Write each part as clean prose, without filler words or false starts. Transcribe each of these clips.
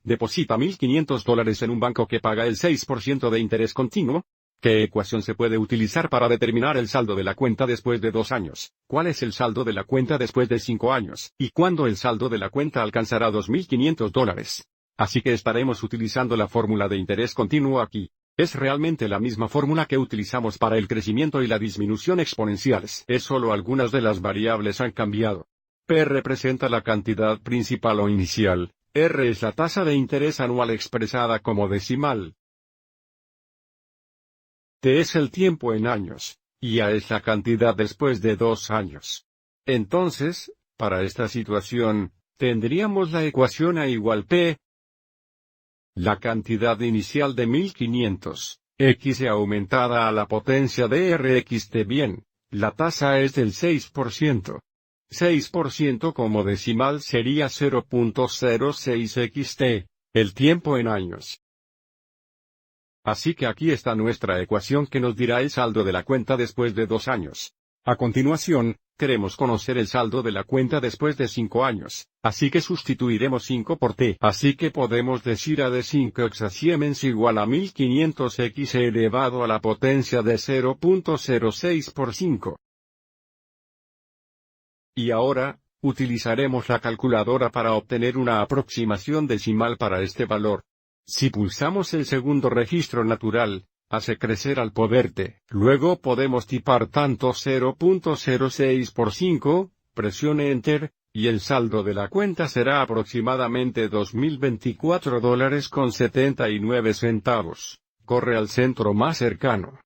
Deposita $1.500 en un banco que paga el 6% de interés continuo. ¿Qué ecuación se puede utilizar para determinar el saldo de la cuenta después de 2 años? ¿Cuál es el saldo de la cuenta después de 5 años? ¿Y cuándo el saldo de la cuenta alcanzará $2.500? Así que estaremos utilizando la fórmula de interés continuo aquí. Es realmente la misma fórmula que utilizamos para el crecimiento y la disminución exponenciales. Es solo algunas de las variables han cambiado. P representa la cantidad principal o inicial. R es la tasa de interés anual expresada como decimal. T es el tiempo en años, y A es la cantidad después de 2 años. Entonces, para esta situación, tendríamos la ecuación A igual P. La cantidad inicial de 1500, X aumentada a la potencia de RXT. Bien, la tasa es del 6%. 6% como decimal sería 0.06 XT, el tiempo en años. Así que aquí está nuestra ecuación que nos dirá el saldo de la cuenta después de 2 años. A continuación, queremos conocer el saldo de la cuenta después de 5 años, así que sustituiremos 5 por T. Así que podemos decir A de 5x a Siemens igual a 1500x elevado a la potencia de 0.06 por 5. Y ahora, utilizaremos la calculadora para obtener una aproximación decimal para este valor. Si pulsamos el segundo registro natural, hace crecer al poder T. Luego podemos tipar tanto 0.06 por 5, presione Enter, y el saldo de la cuenta será aproximadamente $2.024.79. Corre al centro más cercano.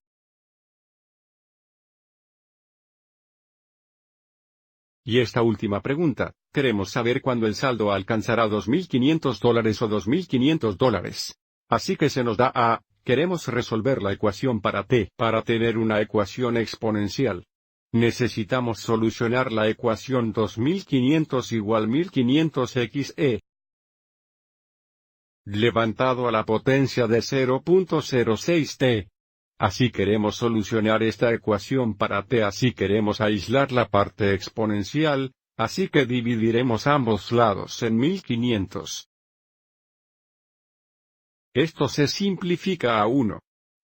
Y esta última pregunta, queremos saber cuándo el saldo alcanzará $2.500 o $2.500. Así que se nos da A, queremos resolver la ecuación para T. Para tener una ecuación exponencial, necesitamos solucionar la ecuación 2500 igual 1500xe levantado a la potencia de 0.06t. Así queremos solucionar esta ecuación para T. Así queremos aislar la parte exponencial, así que dividiremos ambos lados en 1500. Esto se simplifica a 1.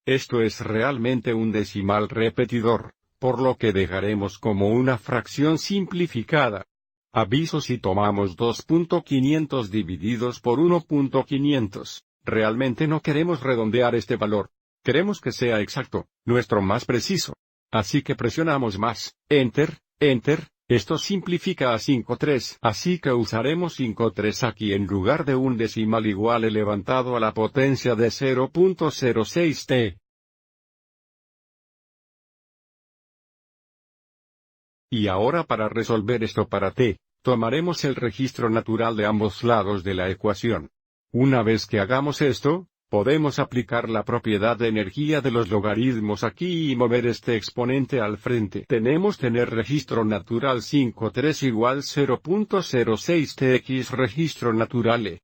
Esto es realmente un decimal repetidor, por lo que dejaremos como una fracción simplificada. Aviso: si tomamos 2.500 divididos por 1.500, realmente no queremos redondear este valor. Queremos que sea exacto, nuestro más preciso. Así que presionamos más, Enter, Enter, esto simplifica a 5.3. Así que usaremos 5.3 aquí en lugar de un decimal igual levantado a la potencia de 0.06t. Y ahora para resolver esto para T, tomaremos el registro natural de ambos lados de la ecuación. Una vez que hagamos esto, podemos aplicar la propiedad de energía de los logaritmos aquí y mover este exponente al frente. Tenemos tener registro natural 5.3 igual 0.06tx registro natural E.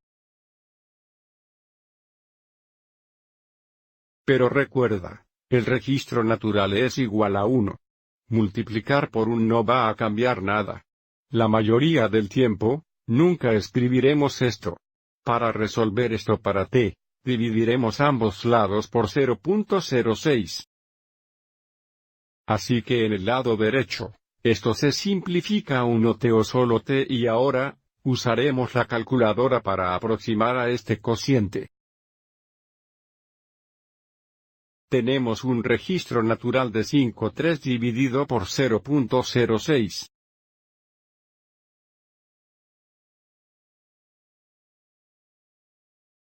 Pero recuerda, el registro natural es igual a 1. Multiplicar por 1 no va a cambiar nada. La mayoría del tiempo, nunca escribiremos esto. Para resolver esto para T, dividiremos ambos lados por 0.06. Así que en el lado derecho, esto se simplifica a 1t o solo t y ahora, usaremos la calculadora para aproximar a este cociente. Tenemos un registro natural de 5.3 dividido por 0.06.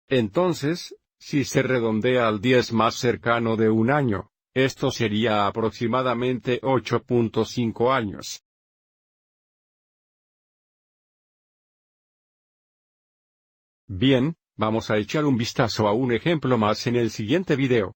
Entonces, si se redondea al 10 más cercano de un año, esto sería aproximadamente 8.5 años. Bien, vamos a echar un vistazo a un ejemplo más en el siguiente video.